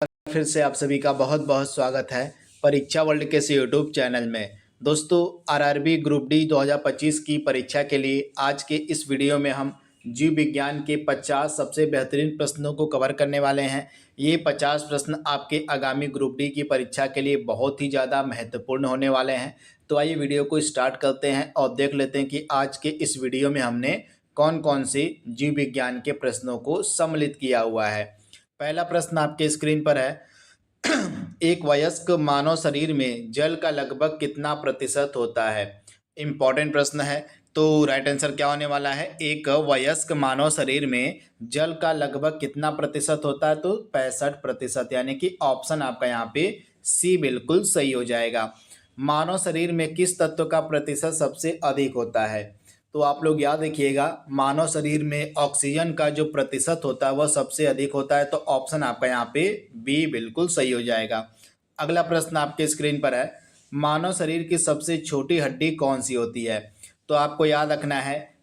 फिर से आप सभी का बहुत बहुत स्वागत है परीक्षा वर्ल्ड के इस यूट्यूब चैनल में। दोस्तों, आरआरबी ग्रुप डी 2025 की परीक्षा के लिए आज के इस वीडियो में हम जीव विज्ञान के 50 सबसे बेहतरीन प्रश्नों को कवर करने वाले हैं। ये 50 प्रश्न आपके आगामी ग्रुप डी की परीक्षा के लिए बहुत ही ज़्यादा महत्वपूर्ण होने वाले हैं। तो आइए वीडियो को स्टार्ट करते हैं और देख लेते हैं कि आज के इस वीडियो में हमने कौन कौन से जीव विज्ञान के प्रश्नों को सम्मिलित किया हुआ है। पहला प्रश्न आपके स्क्रीन पर है। एक वयस्क मानव शरीर में जल का लगभग कितना प्रतिशत होता है? इंपॉर्टेंट प्रश्न है। तो राइट आंसर क्या होने वाला है? एक वयस्क मानव शरीर में जल का लगभग कितना प्रतिशत होता है? तो 65%, यानी कि ऑप्शन आपका यहाँ पे सी बिल्कुल सही हो जाएगा। मानव शरीर में किस तत्व का प्रतिशत सबसे अधिक होता है? तो आप लोग याद रखिएगा, मानव शरीर में ऑक्सीजन का जो प्रतिशत होता है वह सबसे अधिक होता है। तो ऑप्शन आपका यहाँ पे बी बिल्कुल सही हो जाएगा। अगला प्रश्न आपके स्क्रीन पर है। मानव शरीर की सबसे छोटी हड्डी कौन सी होती है? तो आपको याद रखना है,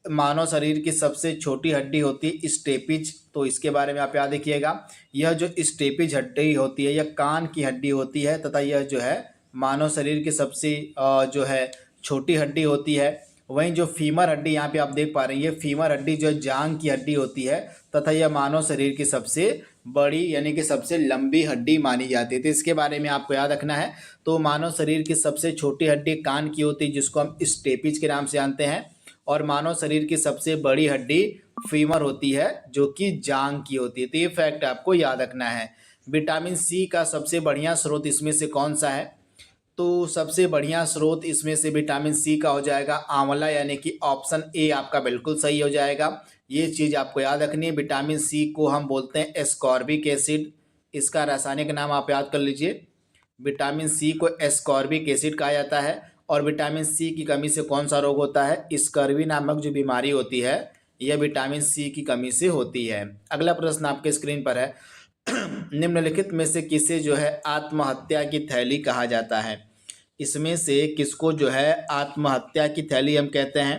मानव शरीर की सबसे छोटी हड्डी होती है स्टेपिज। तो इसके बारे में आप याद रखिएगा, यह जो स्टेपिज हड्डी होती है यह कान की हड्डी होती है तथा यह जो है मानव शरीर की सबसे जो है छोटी हड्डी होती है। वहीं जो फीमर हड्डी यहाँ पे आप देख पा रहे हैं, ये फीमर हड्डी जो जांघ की हड्डी होती है तथा यह मानव शरीर की सबसे बड़ी यानी कि सबसे लंबी हड्डी मानी जाती है। तो इसके बारे में आपको याद रखना है। तो मानव शरीर की सबसे छोटी हड्डी कान की होती है जिसको हम स्टेपिज के नाम से जानते हैं, और मानव शरीर की सबसे बड़ी हड्डी फीमर होती है जो कि जांघ की होती है। तो ये फैक्ट आपको याद रखना है। विटामिन सी का सबसे बढ़िया स्रोत इसमें से कौन सा है? तो सबसे बढ़िया स्रोत इसमें से विटामिन सी का हो जाएगा आंवला, यानी कि ऑप्शन ए आपका बिल्कुल सही हो जाएगा। ये चीज़ आपको याद रखनी है। विटामिन सी को हम बोलते हैं एस्कॉर्बिक एसिड, इसका रासायनिक नाम आप याद कर लीजिए। विटामिन सी को एस्कॉर्बिक एसिड कहा जाता है। और विटामिन सी की कमी से कौन सा रोग होता है? स्कर्वी नामक जो बीमारी होती है यह विटामिन सी की कमी से होती है। अगला प्रश्न आपके स्क्रीन पर है। निम्नलिखित में से किसे जो है आत्महत्या की थैली कहा जाता है? इसमें से किसको जो है आत्महत्या की थैली हम कहते हैं?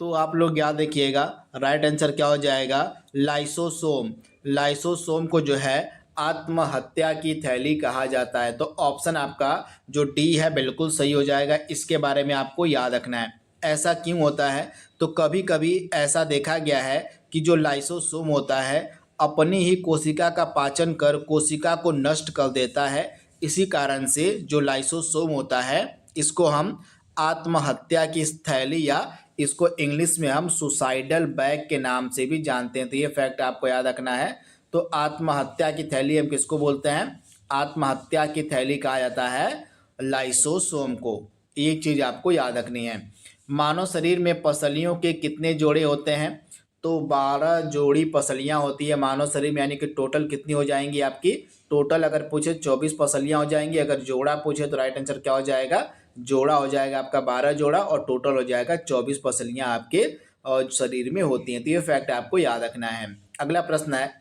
तो आप लोग याद रखिएगा, राइट आंसर क्या हो जाएगा? लाइसोसोम। लाइसोसोम को जो है आत्महत्या की थैली कहा जाता है। तो ऑप्शन आपका जो डी है बिल्कुल सही हो जाएगा। इसके बारे में आपको याद रखना है। ऐसा क्यों होता है? तो कभी कभी ऐसा देखा गया है कि जो लाइसोसोम होता है अपनी ही कोशिका का पाचन कर कोशिका को नष्ट कर देता है। इसी कारण से जो लाइसोसोम होता है इसको हम आत्महत्या की थैली या इसको इंग्लिश में हम सुसाइडल बैग के नाम से भी जानते हैं। तो ये फैक्ट आपको याद रखना है। तो आत्महत्या की थैली हम किसको बोलते हैं? आत्महत्या की थैली कहा जाता है लाइसोसोम को। ये चीज़ आपको याद रखनी है। मानव शरीर में पसलियों के कितने जोड़े होते हैं? तो 12 जोड़ी पसलियां होती है मानव शरीर में, यानी कि टोटल कितनी हो जाएंगी आपकी? टोटल अगर पूछे 24 पसलियां हो जाएंगी। अगर जोड़ा पूछे तो राइट आंसर क्या हो जाएगा? जोड़ा हो जाएगा आपका 12 जोड़ा, और टोटल हो जाएगा 24 पसलियां आपके शरीर में होती हैं। तो ये फैक्ट आपको याद रखना है। अगला प्रश्न है।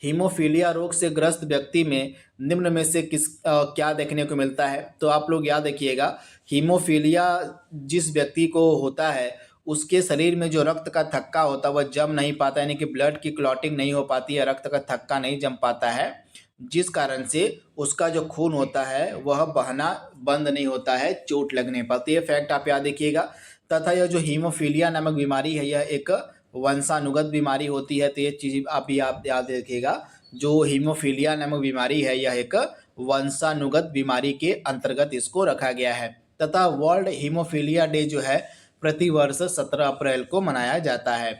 हीमोफीलिया रोग से ग्रस्त व्यक्ति में निम्न में से क्या देखने को मिलता है? तो आप लोग याद रखिएगा, हीमोफीलिया जिस व्यक्ति को होता है उसके शरीर में जो रक्त का थक्का होता है वह जम नहीं पाता, यानी कि ब्लड की क्लॉटिंग नहीं हो पाती है, रक्त का थक्का नहीं जम पाता है, जिस कारण से उसका जो खून होता है वह बहना बंद नहीं होता है चोट लगने पर। तो ये फैक्ट आप याद रखिएगा। तथा यह जो हीमोफीलिया नामक बीमारी है यह एक वंशानुगत बीमारी होती है। तो ये चीज़ आप याद रखिएगा, जो हीमोफीलिया नामक बीमारी है यह एक वंशानुगत बीमारी के अंतर्गत इसको रखा गया है। तथा वर्ल्ड हीमोफीलिया डे जो है प्रतिवर्ष 17 अप्रैल को मनाया जाता है।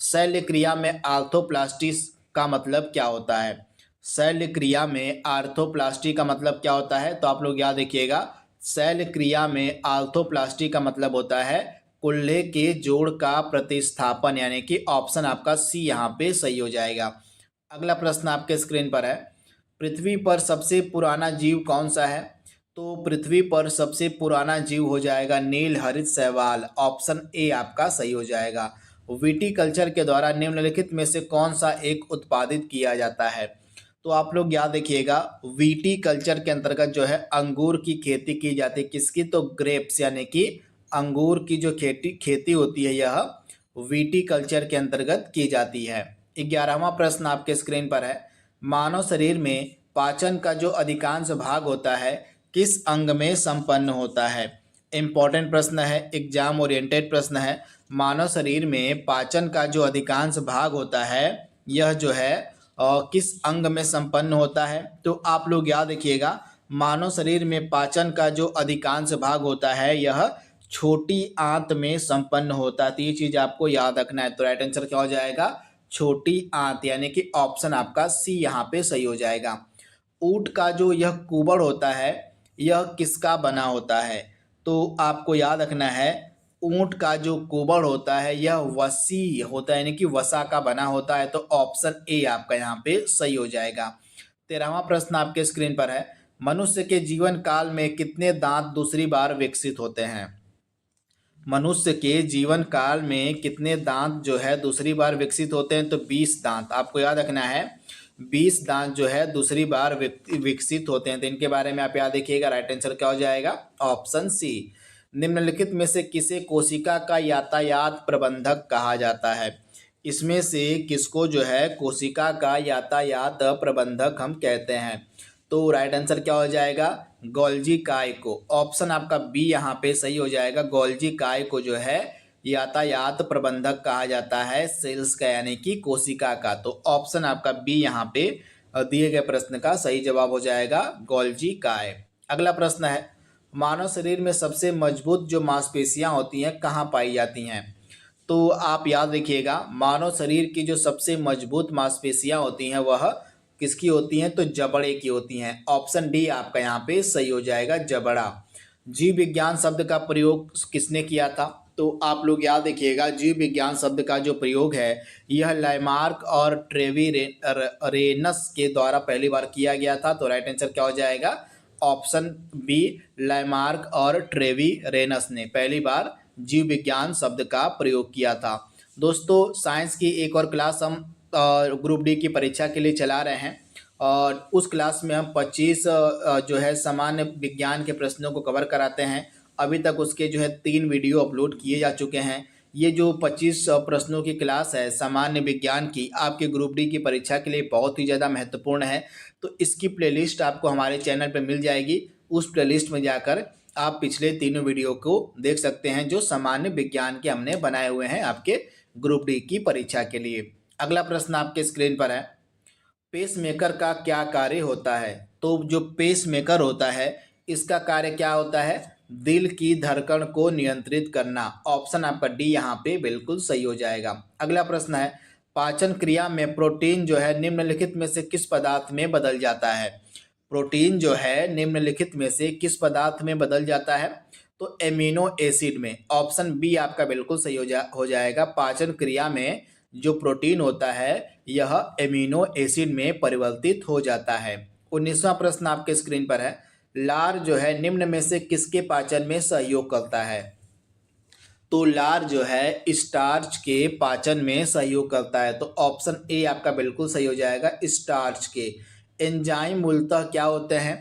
शल्य क्रिया में आर्थोप्लास्टी का मतलब क्या होता है? शल्य क्रिया में आर्थोप्लास्टी का मतलब क्या होता है? तो आप लोग याद रखिएगा, शल्य क्रिया में आर्थोप्लास्टी का मतलब होता है कुल्हे के जोड़ का प्रतिस्थापन, यानी कि ऑप्शन आपका सी यहाँ पे सही हो जाएगा। अगला प्रश्न आपके स्क्रीन पर है। पृथ्वी पर सबसे पुराना जीव कौन सा है? तो पृथ्वी पर सबसे पुराना जीव हो जाएगा नील हरित शैवाल। ऑप्शन ए आपका सही हो जाएगा। विटीकल्चर के द्वारा निम्नलिखित में से कौन सा एक उत्पादित किया जाता है? तो आप लोग याद रखिएगा, विटीकल्चर के अंतर्गत जो है अंगूर की खेती की जाती है। किसकी? तो ग्रेप्स, यानी कि अंगूर की जो खेती होती है यह विटीकल्चर के अंतर्गत की जाती है। 11वां प्रश्न आपके स्क्रीन पर है। मानव शरीर में पाचन का जो अधिकांश भाग होता है किस अंग में संपन्न होता है। इम्पॉर्टेंट प्रश्न है, एग्जाम ओरिएंटेड प्रश्न है। मानव शरीर में पाचन का जो अधिकांश भाग होता है यह जो है किस अंग में संपन्न होता है। तो आप लोग याद रखिएगा, मानव शरीर में पाचन का जो अधिकांश भाग होता है यह छोटी आंत में संपन्न होता है। तो ये चीज आपको याद रखना है। तो राइट आंसर क्या हो जाएगा, छोटी आंत, यानी कि ऑप्शन आपका सी यहाँ पे सही हो जाएगा। ऊंट का जो यह कुबड़ होता है यह किसका बना होता है। तो आपको याद रखना है, ऊंट का जो कुबड़ होता है यह वसी होता है, यानी कि वसा का बना होता है। तो ऑप्शन ए आपका यहाँ पे सही हो जाएगा। 13वां प्रश्न आपके स्क्रीन पर है, मनुष्य के जीवन काल में कितने दांत दूसरी बार विकसित होते हैं। मनुष्य के जीवन काल में कितने दांत जो है दूसरी बार विकसित होते हैं। तो 20 दांत आपको याद रखना है, 20 दांत जो है दूसरी बार विकसित होते हैं। तो इनके बारे में आप याद रखिएगा। राइट आंसर क्या हो जाएगा, ऑप्शन सी। निम्नलिखित में से किसे कोशिका का यातायात प्रबंधक कहा जाता है। इसमें से किसको जो है कोशिका का यातायात प्रबंधक हम कहते हैं। तो राइट आंसर क्या हो जाएगा, गोल्जी काय को। ऑप्शन आपका बी यहाँ पे सही हो जाएगा। गोल्जी काय को जो है यातायात प्रबंधक कहा जाता है सेल्स का, यानी कि कोशिका का। तो ऑप्शन आपका बी यहाँ पे दिए गए प्रश्न का सही जवाब हो जाएगा, गोल्जी काय। अगला प्रश्न है, मानव शरीर में सबसे मजबूत जो मांसपेशियां होती हैं कहाँ पाई जाती हैं। तो आप याद रखिएगा, मानव शरीर की जो सबसे मजबूत मांसपेशियां होती हैं वह किसकी होती हैं। तो जबड़े की होती हैं। ऑप्शन डी आपका यहाँ पे सही हो जाएगा, जबड़ा। जीव विज्ञान शब्द का प्रयोग किसने किया था। तो आप लोग याद रखिएगा, जीव विज्ञान शब्द का जो प्रयोग है यह लाइमार्क और ट्रेवी रेनस के द्वारा पहली बार किया गया था। तो राइट आंसर क्या हो जाएगा, ऑप्शन बी, लाइमार्क और ट्रेवी रेनस ने पहली बार जीव विज्ञान शब्द का प्रयोग किया था। दोस्तों, साइंस की एक और क्लास हम ग्रुप डी की परीक्षा के लिए चला रहे हैं और उस क्लास में हम 25 जो है सामान्य विज्ञान के प्रश्नों को कवर कराते हैं। अभी तक उसके जो है 3 वीडियो अपलोड किए जा चुके हैं। ये जो 25 प्रश्नों की क्लास है सामान्य विज्ञान की, आपके ग्रुप डी की परीक्षा के लिए बहुत ही ज़्यादा महत्वपूर्ण है। तो इसकी प्लेलिस्ट आपको हमारे चैनल पर मिल जाएगी। उस प्लेलिस्ट में जाकर आप पिछले तीनों वीडियो को देख सकते हैं जो सामान्य विज्ञान के हमने बनाए हुए हैं आपके ग्रुप डी की परीक्षा के लिए। अगला प्रश्न आपके स्क्रीन पर है, पेसमेकर का क्या कार्य होता है। तो जो पेसमेकर होता है इसका कार्य क्या होता है, दिल की धड़कन को नियंत्रित करना। ऑप्शन आपका डी यहाँ पे बिल्कुल सही हो जाएगा। अगला प्रश्न है, पाचन क्रिया में प्रोटीन जो है निम्नलिखित में से किस पदार्थ में बदल जाता है। प्रोटीन जो है निम्नलिखित में से किस पदार्थ में बदल जाता है। तो एमिनो एसिड में। ऑप्शन बी आपका बिल्कुल सही हो जाएगा। पाचन क्रिया में जो प्रोटीन होता है यह एमिनो एसिड में परिवर्तित हो जाता है। 19वां प्रश्न आपके स्क्रीन पर है, लार जो है निम्न में से किसके पाचन में सहयोग करता है। तो लार जो है स्टार्च के पाचन में सहयोग करता है। तो ऑप्शन ए आपका बिल्कुल सही हो जाएगा, स्टार्च के। एंजाइम मूलतः क्या होते हैं।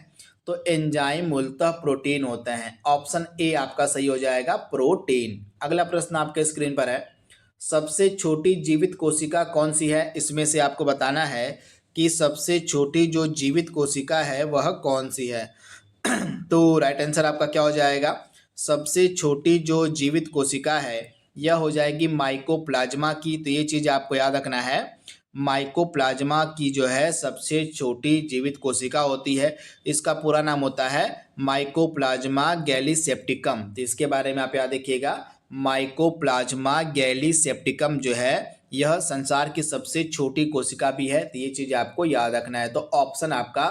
तो एंजाइम मूलतः प्रोटीन होते हैं। ऑप्शन ए आपका सही हो जाएगा, प्रोटीन। अगला प्रश्न आपके स्क्रीन पर है, सबसे छोटी जीवित कोशिका कौन सी है। इसमें से आपको बताना है कि सबसे छोटी जो जीवित कोशिका है वह कौन सी है। तो राइट आंसर आपका क्या हो जाएगा, सबसे छोटी जो जीवित कोशिका है यह हो जाएगी माइकोप्लाज्मा की। तो ये चीज़ आपको याद रखना है, माइकोप्लाज्मा की जो है सबसे छोटी जीवित कोशिका होती है। इसका पूरा नाम होता है माइकोप्लाज्मा गैलीसेप्टिकम। तो इसके बारे में आप याद रखिएगा, माइकोप्लाज्मा गैलीसेप्टिकम जो है यह संसार की सबसे छोटी कोशिका भी है। तो ये चीज़ आपको याद रखना है। तो ऑप्शन आपका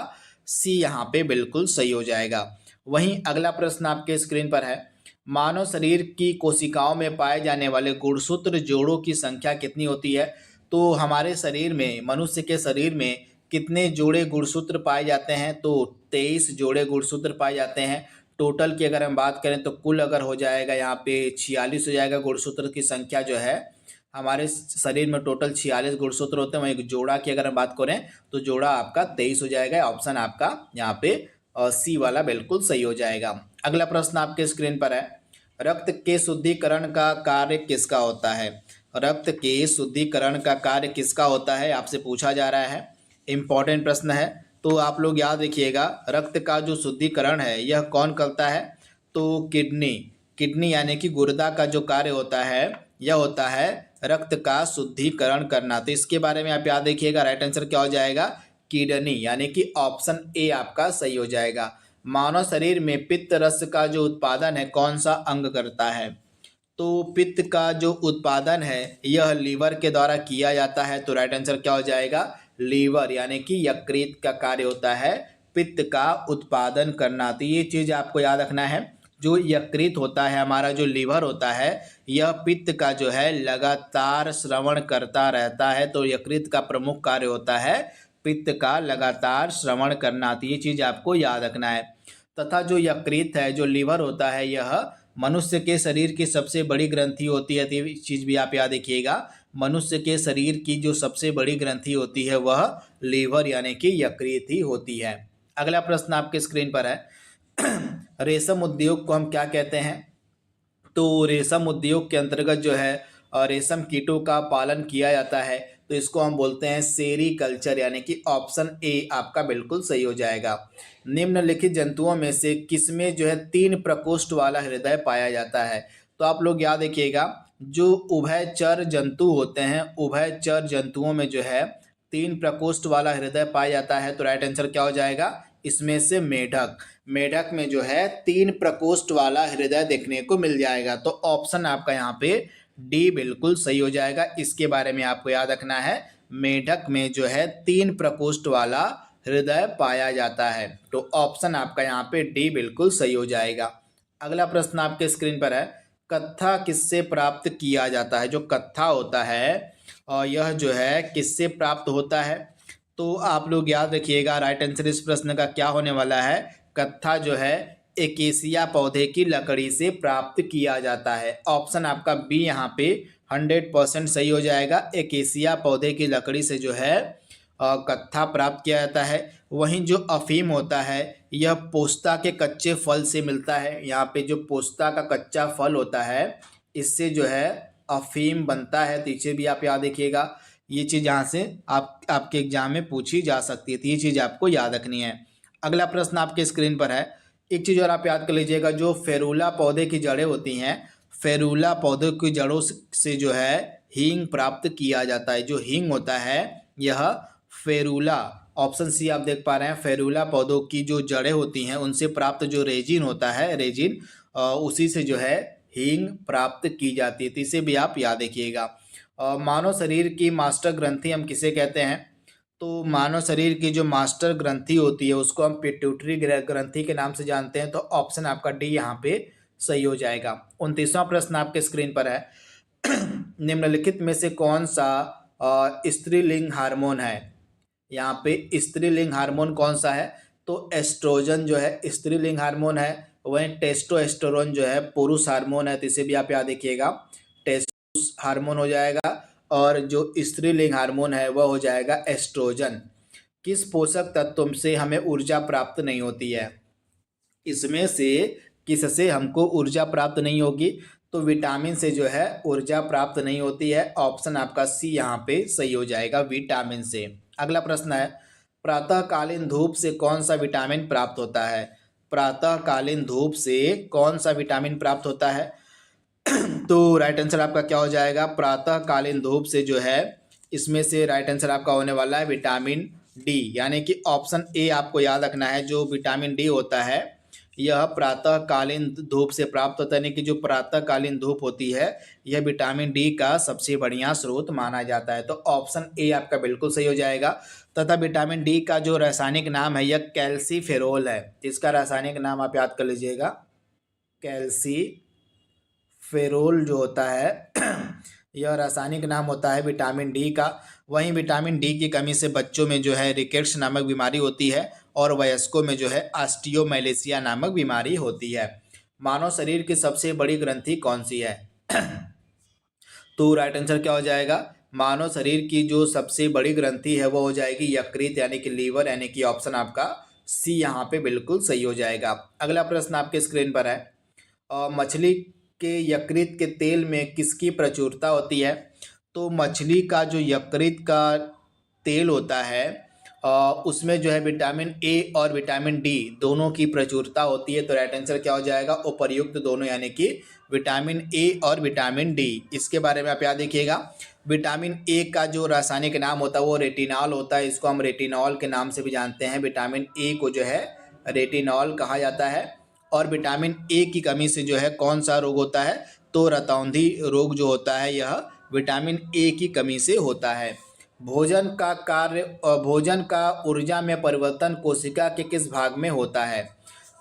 सी यहाँ पे बिल्कुल सही हो जाएगा। वहीं अगला प्रश्न आपके स्क्रीन पर है, मानव शरीर की कोशिकाओं में पाए जाने वाले गुणसूत्र जोड़ों की संख्या कितनी होती है। तो हमारे शरीर में, मनुष्य के शरीर में कितने जोड़े गुणसूत्र पाए जाते हैं। तो 23 जोड़े गुणसूत्र पाए जाते हैं। टोटल की अगर हम बात करें तो कुल अगर हो जाएगा यहाँ पे 46 हो जाएगा। गुणसूत्र की संख्या जो है हमारे शरीर में टोटल 46 गुणसूत्र होते हैं। वहीं जोड़ा की अगर हम बात करें तो जोड़ा आपका 23 हो जाएगा। ऑप्शन आपका यहाँ पे सी वाला बिल्कुल सही हो जाएगा। अगला प्रश्न आपके स्क्रीन पर है, रक्त के शुद्धिकरण का कार्य किसका होता है। रक्त के शुद्धिकरण का कार्य किसका होता है आपसे पूछा जा रहा है। इम्पॉर्टेंट प्रश्न है, तो आप लोग याद रखिएगा। रक्त का जो शुद्धिकरण है यह कौन करता है? तो किडनी। किडनी यानी कि गुर्दा का जो कार्य होता है यह होता है रक्त का शुद्धिकरण करना। तो इसके बारे में आप याद रखिएगा। राइट आंसर क्या हो जाएगा? किडनी, यानी कि ऑप्शन ए आपका सही हो जाएगा। मानव शरीर में पित्त रस का जो उत्पादन है कौन सा अंग करता है? तो पित्त का जो उत्पादन है यह लीवर के द्वारा किया जाता है। तो राइट आंसर क्या हो जाएगा? लीवर, यानी कि यकृत का कार्य होता है पित्त का उत्पादन करना। तो ये चीज आपको याद रखना है। जो यकृत होता है, हमारा जो लीवर होता है, यह पित्त का जो है लगातार श्रवण करता रहता है। तो यकृत का प्रमुख कार्य होता है पित्त का लगातार श्रवण करना। तो ये चीज आपको याद रखना है। तथा जो यकृत है, जो लीवर होता है, यह मनुष्य के शरीर की सबसे बड़ी ग्रंथि होती है। तो ये चीज भी आप याद रखिएगा। मनुष्य के शरीर की जो सबसे बड़ी ग्रंथि होती है वह लीवर यानी कि यकृत ही होती है। अगला प्रश्न आपके स्क्रीन पर है रेशम उद्योग को हम क्या कहते हैं? तो रेशम उद्योग के अंतर्गत जो है रेशम कीटों का पालन किया जाता है। तो इसको हम बोलते हैं सेरीकल्चर, यानी कि ऑप्शन ए आपका बिल्कुल सही हो जाएगा। निम्नलिखित जंतुओं में से किसमें जो है 3 प्रकोष्ठ वाला हृदय पाया जाता है? तो आप लोग याद रखिएगा। जो उभयचर जंतु होते हैं, उभयचर जंतुओं में जो है 3 प्रकोष्ठ वाला हृदय पाया जाता है। तो राइट आंसर क्या हो जाएगा? इसमें से मेढक। मेढक में जो है 3 प्रकोष्ठ वाला हृदय देखने को मिल जाएगा। तो ऑप्शन आपका यहाँ पे डी बिल्कुल सही हो जाएगा। इसके बारे में आपको याद रखना है। मेढक में जो है 3 प्रकोष्ठ वाला हृदय पाया जाता है। तो ऑप्शन आपका यहाँ पे डी बिल्कुल सही हो जाएगा। अगला प्रश्न आपके स्क्रीन पर है, कत्था किससे प्राप्त किया जाता है? जो कत्था होता है और यह जो है किससे प्राप्त होता है? तो आप लोग याद रखिएगा। राइट आंसर इस प्रश्न का क्या होने वाला है? कत्था जो है एकेसिया पौधे की लकड़ी से प्राप्त किया जाता है। ऑप्शन आपका बी यहाँ पे 100% सही हो जाएगा। एकेसिया पौधे की लकड़ी से जो है कत्था प्राप्त किया जाता है। वहीं जो अफीम होता है यह पोस्ता के कच्चे फल से मिलता है। यहाँ पे जो पोस्ता का कच्चा फल होता है इससे जो है अफीम बनता है। तो इसे भी आप याद रखिएगा। ये चीज़ यहाँ से आपके एग्जाम में पूछी जा सकती है। तो ये चीज़ आपको याद रखनी है। अगला प्रश्न आपके स्क्रीन पर है। एक चीज़ और आप याद कर लीजिएगा। जो फेरूला पौधे की जड़ें होती हैं, फेरूला पौधे की जड़ों से जो है हींग प्राप्त किया जाता है। जो हींग होता है यह फेरूला, ऑप्शन सी आप देख पा रहे हैं, फेरूला पौधों की जो जड़ें होती हैं उनसे प्राप्त जो रेजिन होता है, रेजिन उसी से जो है हींग प्राप्त की जाती है। तो इसे भी आप याद रखिएगा। मानव शरीर की मास्टर ग्रंथि हम किसे कहते हैं? तो मानव शरीर की जो मास्टर ग्रंथि होती है उसको हम पिट्यूटरी ग्रंथि के नाम से जानते हैं। तो ऑप्शन आपका डी यहाँ पे सही हो जाएगा। 29वां प्रश्न आपके स्क्रीन पर है निम्नलिखित में से कौन सा स्त्रीलिंग हार्मोन है? यहाँ पे स्त्रीलिंग हार्मोन कौन सा है? तो एस्ट्रोजन जो है स्त्रीलिंग हार्मोन है। वहीं टेस्टोस्टेरोन जो है पुरुष हार्मोन है। तो इसे भी आप याद रखिएगा। टेस्टोस हार्मोन हो जाएगा और जो स्त्रीलिंग हार्मोन है वह हो जाएगा एस्ट्रोजन। किस पोषक तत्व से हमें ऊर्जा प्राप्त नहीं होती है? इसमें से किससे हमको ऊर्जा प्राप्त नहीं होगी? तो विटामिन से जो है ऊर्जा प्राप्त नहीं होती है। ऑप्शन आपका सी यहाँ पे सही हो जाएगा, विटामिन से। अगला प्रश्न है, प्रातःकालीन धूप से कौन सा विटामिन प्राप्त होता है? प्रातःकालीन धूप से कौन सा विटामिन प्राप्त होता है? तो राइट आंसर आपका क्या हो जाएगा? प्रातःकालीन धूप से जो है इसमें से राइट आंसर आपका होने वाला है विटामिन डी, यानी कि ऑप्शन ए आपको याद रखना है। जो विटामिन डी होता है यह प्रातःकालीन धूप से प्राप्त होता है, यानी कि जो प्रातःकालीन धूप होती है यह विटामिन डी का सबसे बढ़िया स्रोत माना जाता है। तो ऑप्शन ए आपका बिल्कुल सही हो जाएगा। तथा विटामिन डी का जो रासायनिक नाम है यह कैल्सीफेरोल है। इसका रासायनिक नाम आप याद कर लीजिएगा, कैल्सीफेरोल जो होता है यह रासायनिक नाम होता है विटामिन डी का। वहीं विटामिन डी की कमी से बच्चों में जो है रिकेट्स नामक बीमारी होती है और वयस्कों में जो है ऑस्टियोमैलेशिया नामक बीमारी होती है। मानव शरीर की सबसे बड़ी ग्रंथि कौन सी है? तो राइट आंसर क्या हो जाएगा? मानव शरीर की जो सबसे बड़ी ग्रंथि है वो हो जाएगी यकृत, यानी कि लीवर, यानी कि ऑप्शन आपका सी यहाँ पे बिल्कुल सही हो जाएगा। अगला प्रश्न आपके स्क्रीन पर है, मछली के यकृत के तेल में किसकी प्रचुरता होती है? तो मछली का जो यकृत का तेल होता है उसमें जो है विटामिन ए और विटामिन डी दोनों की प्रचुरता होती है। तो राइट आंसर क्या हो जाएगा? उपर्युक्त दोनों, यानी कि विटामिन ए और विटामिन डी। इसके बारे में आप याद रखिएगा। विटामिन ए का जो रासायनिक नाम होता है वो रेटिनॉल होता है, इसको हम रेटिनॉल के नाम से भी जानते हैं। विटामिन ए को जो है रेटिनॉल कहा जाता है। और विटामिन ए की कमी से जो है कौन सा रोग होता है? तो रतौंधी रोग जो होता है यह विटामिन ए की कमी से होता है। भोजन का ऊर्जा में परिवर्तन कोशिका के किस भाग में होता है?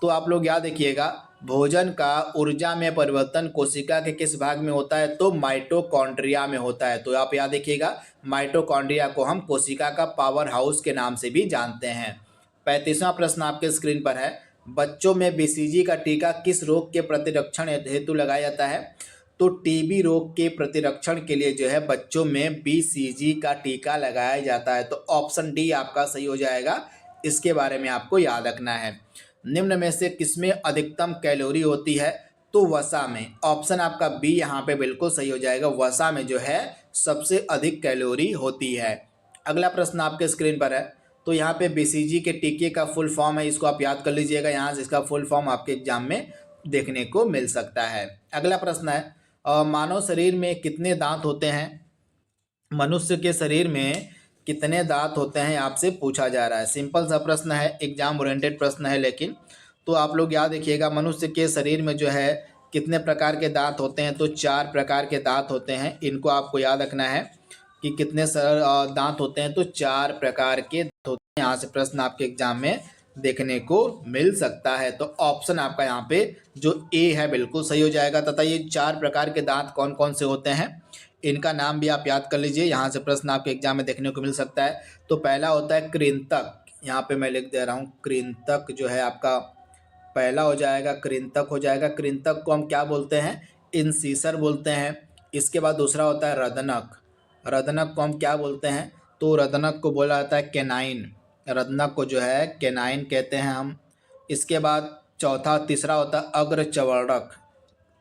तो आप लोग याद रखिएगा, भोजन का ऊर्जा में परिवर्तन कोशिका के किस भाग में होता है? तो माइटोकॉन्ड्रिया में होता है। तो आप याद रखिएगा, माइटोकॉन्ड्रिया को हम कोशिका का पावर हाउस के नाम से भी जानते हैं। 35वां प्रश्न आपके स्क्रीन पर है। बच्चों में बीसीजी का टीका किस रोग के प्रतिरक्षण हेतु लगाया जाता है? तो टीबी रोग के प्रतिरक्षण के लिए जो है बच्चों में बीसीजी का टीका लगाया जाता है। तो ऑप्शन डी आपका सही हो जाएगा। इसके बारे में आपको याद रखना है। निम्न में से किसमें अधिकतम कैलोरी होती है? तो वसा में। ऑप्शन आपका बी यहाँ पे बिल्कुल सही हो जाएगा। वसा में जो है सबसे अधिक कैलोरी होती है। अगला प्रश्न आपके स्क्रीन पर है। तो यहाँ पे बीसीजी के टीके का फुल फॉर्म है, इसको आप याद कर लीजिएगा। यहाँ से इसका फुल फॉर्म आपके एग्जाम में देखने को मिल सकता है। अगला प्रश्न है, मानव शरीर में कितने दांत होते हैं? मनुष्य के शरीर में कितने दांत होते हैं आपसे पूछा जा रहा है। सिंपल सा प्रश्न है, एग्जाम ओरिएंटेड प्रश्न है लेकिन। तो आप लोग याद रखिएगा, मनुष्य के शरीर में जो है कितने प्रकार के दांत होते हैं? तो 4 प्रकार के दांत होते हैं। इनको आपको याद रखना है कि कितने दांत होते हैं। तो 4 प्रकार के दांत होते हैं। यहाँ से प्रश्न आपके एग्जाम में देखने को मिल सकता है। तो ऑप्शन आपका यहाँ पे जो ए है बिल्कुल सही हो जाएगा। तथा ये 4 प्रकार के दांत कौन कौन से होते हैं, इनका नाम भी आप याद कर लीजिए। यहाँ से प्रश्न आपके एग्जाम में देखने को मिल सकता है। तो पहला होता है कृंतक, यहाँ पे मैं लिख दे रहा हूँ। कृंतक जो है आपका पहला हो जाएगा, कृंतक हो जाएगा। कृंतक को हम क्या बोलते हैं? इंसीसर बोलते हैं। इसके बाद दूसरा होता है रदनक। रदनक को हम क्या बोलते हैं? तो रदनक को बोला जाता है कैनाइन। रदनक को जो है कैनाइन कहते हैं हम। इसके बाद तीसरा होता है अग्रचवर्णक।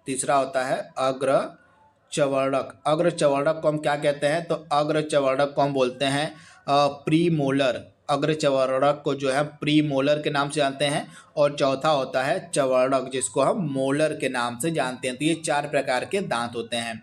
तीसरा होता है अग्रचवर्णक। अग्रचवर्णक को हम क्या कहते हैं? तो अग्रचवर्णक को हम बोलते हैं प्रीमोलर। अग्रचवर्णक को जो है प्रीमोलर के नाम से जानते हैं। और चौथा होता है चवर्णक, जिसको हम मोलर के नाम से जानते हैं। तो ये 4 प्रकार के दांत होते हैं।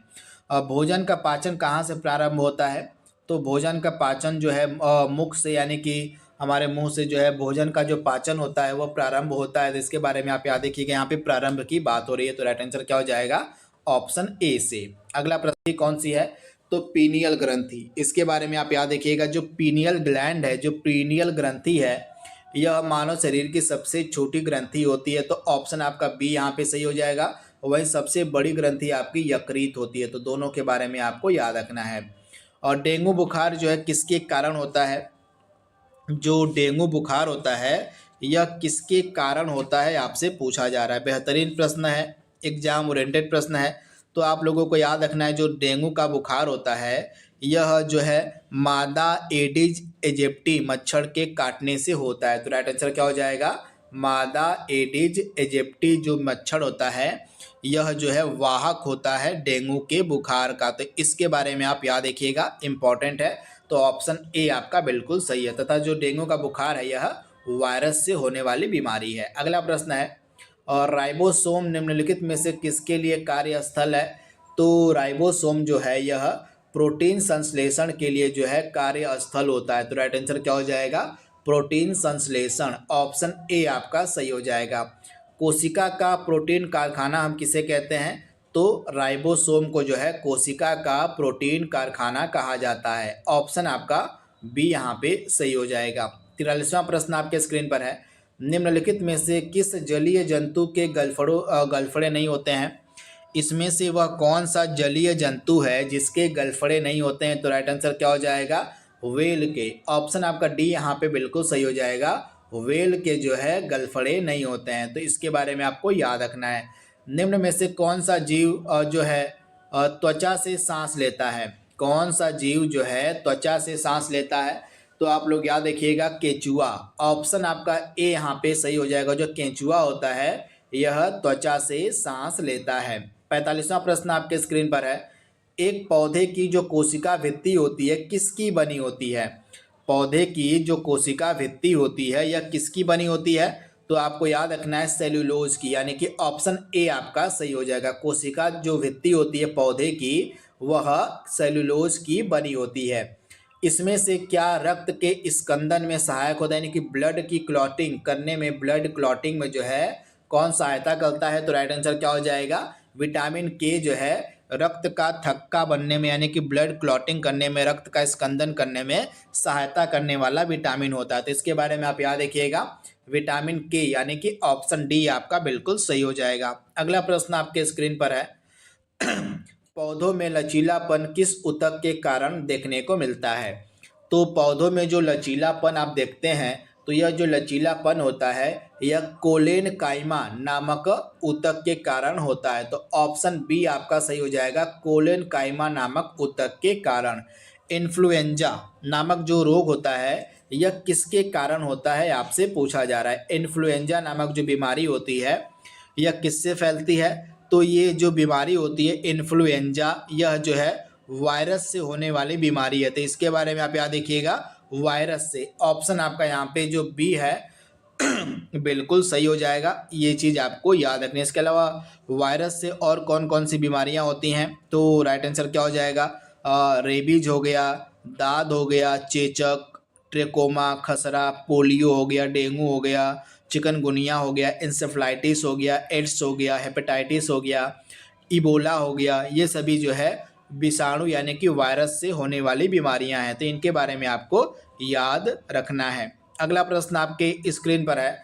भोजन का पाचन कहाँ से प्रारंभ होता है? तो भोजन का पाचन जो है मुख से, यानी कि हमारे मुंह से जो है भोजन का जो पाचन होता है वो प्रारंभ होता है। तो इसके बारे में आप याद रखिएगा, यहाँ पे प्रारंभ की बात हो रही है। तो राइट आंसर क्या हो जाएगा? ऑप्शन ए से। अगला प्रश्न कौन सी है? तो पीनियल ग्रंथि। इसके बारे में आप याद रखिएगा, जो पीनियल ग्लैंड है, जो पीनियल ग्रंथि है, यह मानव शरीर की सबसे छोटी ग्रंथि होती है। तो ऑप्शन आपका बी यहाँ पे सही हो जाएगा। वही सबसे बड़ी ग्रंथि आपकी यकृत होती है। तो दोनों के बारे में आपको याद रखना है। और डेंगू बुखार जो है किसके कारण होता है? जो डेंगू बुखार होता है यह किसके कारण होता है आपसे पूछा जा रहा है। बेहतरीन प्रश्न है, एग्जाम ओरिएंटेड प्रश्न है। तो आप लोगों को याद रखना है, जो डेंगू का बुखार होता है यह जो है मादा एडिज एजिप्टी मच्छर के काटने से होता है। तो राइट आंसर क्या हो जाएगा? मादा एडिज एजिप्टी जो मच्छर होता है यह जो है वाहक होता है डेंगू के बुखार का। तो इसके बारे में आप याद रखिएगा, इंपॉर्टेंट है। तो ऑप्शन ए आपका बिल्कुल सही है। तथा जो डेंगू का बुखार है यह वायरस से होने वाली बीमारी है। अगला प्रश्न है, और राइबोसोम निम्नलिखित में से किसके लिए कार्यस्थल है? तो राइबोसोम जो है यह प्रोटीन संश्लेषण के लिए जो है कार्यस्थल होता है। तो राइट आंसर क्या हो जाएगा? प्रोटीन संश्लेषण। ऑप्शन ए आपका सही हो जाएगा। कोशिका का प्रोटीन कारखाना हम किसे कहते हैं? तो राइबोसोम को जो है कोशिका का प्रोटीन कारखाना कहा जाता है। ऑप्शन आपका बी यहाँ पे सही हो जाएगा। 43वां प्रश्न आपके स्क्रीन पर है। निम्नलिखित में से किस जलीय जंतु के गलफड़े नहीं होते हैं? इसमें से वह कौन सा जलीय जंतु है जिसके गलफड़े नहीं होते हैं? तो राइट आंसर क्या हो जाएगा? व्हेल के। ऑप्शन आपका डी यहाँ पे बिल्कुल सही हो जाएगा। व्हेल के जो है गलफड़े नहीं होते हैं। तो इसके बारे में आपको याद रखना है। निम्न में से कौन सा जीव जो है त्वचा से सांस लेता है? कौन सा जीव जो है त्वचा से सांस लेता है? तो आप लोग याद रखिएगा, केंचुआ। ऑप्शन आपका ए यहाँ पे सही हो जाएगा। जो केंचुआ होता है यह त्वचा से सांस लेता है। 45वां प्रश्न आपके स्क्रीन पर है। एक पौधे की जो कोशिका भित्ति होती है किसकी बनी होती है? पौधे की जो कोशिका भित्ति होती है यह किसकी बनी होती है? तो आपको याद रखना है सेल्यूलोज की, यानी कि ऑप्शन ए आपका सही हो जाएगा। कोशिका जो भित्ति होती है पौधे की वह सेल्यूलोज की बनी होती है। इसमें से क्या रक्त के स्कंदन में सहायक होता है, यानी कि ब्लड की क्लॉटिंग करने में, ब्लड क्लॉटिंग में जो है कौन सहायता करता है? तो राइट आंसर क्या हो जाएगा? विटामिन के जो है रक्त का थक्का बनने में, यानी कि ब्लड क्लॉटिंग करने में, रक्त का स्कंदन करने में सहायता करने वाला विटामिन होता है। तो इसके बारे में आप याद रखिएगा, विटामिन के, यानी कि ऑप्शन डी आपका बिल्कुल सही हो जाएगा। अगला प्रश्न आपके स्क्रीन पर है पौधों में लचीलापन किस ऊतक के कारण देखने को मिलता है? तो पौधों में जो लचीलापन आप देखते हैं तो यह जो लचीलापन होता है यह कोलेन काइमा नामक ऊतक के कारण होता है। तो ऑप्शन बी आपका सही हो जाएगा, कोलेन काइमा नामक ऊतक के कारण। इन्फ्लुएंजा नामक जो रोग होता है यह किसके कारण होता है आपसे पूछा जा रहा है। इन्फ्लुएंजा नामक जो बीमारी होती है यह किससे फैलती है? तो ये जो बीमारी होती है इन्फ्लुएंजा, यह जो है वायरस से होने वाली बीमारी है। तो इसके बारे में आप याद रखिएगा, वायरस से। ऑप्शन आपका यहाँ पे जो बी है बिल्कुल सही हो जाएगा, ये चीज़ आपको याद रखनी है। इसके अलावा वायरस से और कौन कौन सी बीमारियां होती हैं? तो राइट आंसर क्या हो जाएगा? रेबीज हो गया, दाद हो गया, चेचक, ट्रेकोमा, खसरा, पोलियो हो गया, डेंगू हो गया, चिकनगुनिया हो गया, इंसेफ्लाइटिस हो गया, एड्स हो गया, हेपेटाइटिस हो गया, इबोला हो गया। ये सभी जो है विषाणु यानी कि वायरस से होने वाली बीमारियां हैं। तो इनके बारे में आपको याद रखना है। अगला प्रश्न आपके स्क्रीन पर है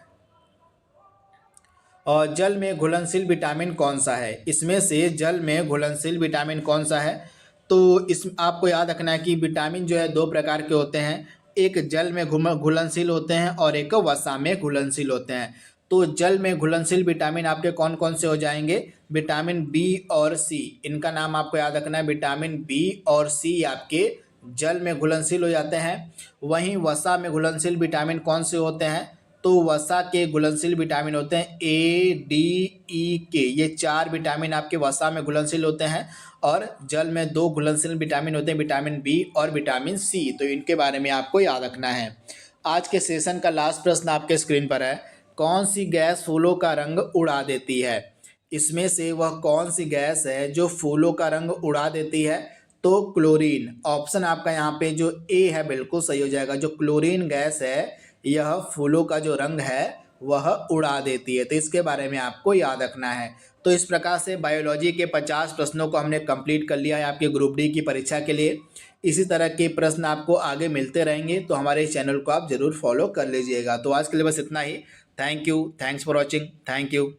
और जल में घुलनशील विटामिन कौन सा है? इसमें से जल में घुलनशील विटामिन कौन सा है? तो इस आपको याद रखना है कि विटामिन जो है दो प्रकार के होते हैं, एक जल में घुलनशील होते हैं और एक वसा में घुलनशील होते हैं। तो जल में घुलनशील विटामिन आपके कौन कौन से हो जाएंगे? विटामिन बी और सी, इनका नाम आपको याद रखना है। विटामिन बी और सी आपके जल में घुलनशील हो जाते हैं। वहीं वसा में घुलनशील विटामिन कौन से होते हैं? तो वसा के घुलनशील विटामिन होते हैं ए, डी, ई, के। ये चार विटामिन आपके वसा में घुलनशील होते हैं और जल में दो घुलनशील विटामिन होते हैं, विटामिन बी और विटामिन सी। तो इनके बारे में आपको याद रखना है। आज के सेशन का लास्ट प्रश्न आपके स्क्रीन पर है, कौन सी गैस फूलों का रंग उड़ा देती है? इसमें से वह कौन सी गैस है जो फूलों का रंग उड़ा देती है? तो क्लोरीन। ऑप्शन आपका यहाँ पे जो ए है बिल्कुल सही हो जाएगा। जो क्लोरीन गैस है यह फूलों का जो रंग है वह उड़ा देती है। तो इसके बारे में आपको याद रखना है। तो इस प्रकार से बायोलॉजी के 50 प्रश्नों को हमने कंप्लीट कर लिया है आपके ग्रुप डी की परीक्षा के लिए। इसी तरह के प्रश्न आपको आगे मिलते रहेंगे, तो हमारे इस चैनल को आप ज़रूर फॉलो कर लीजिएगा। तो आज के लिए बस इतना ही। Thank you, thanks for watching, thank you.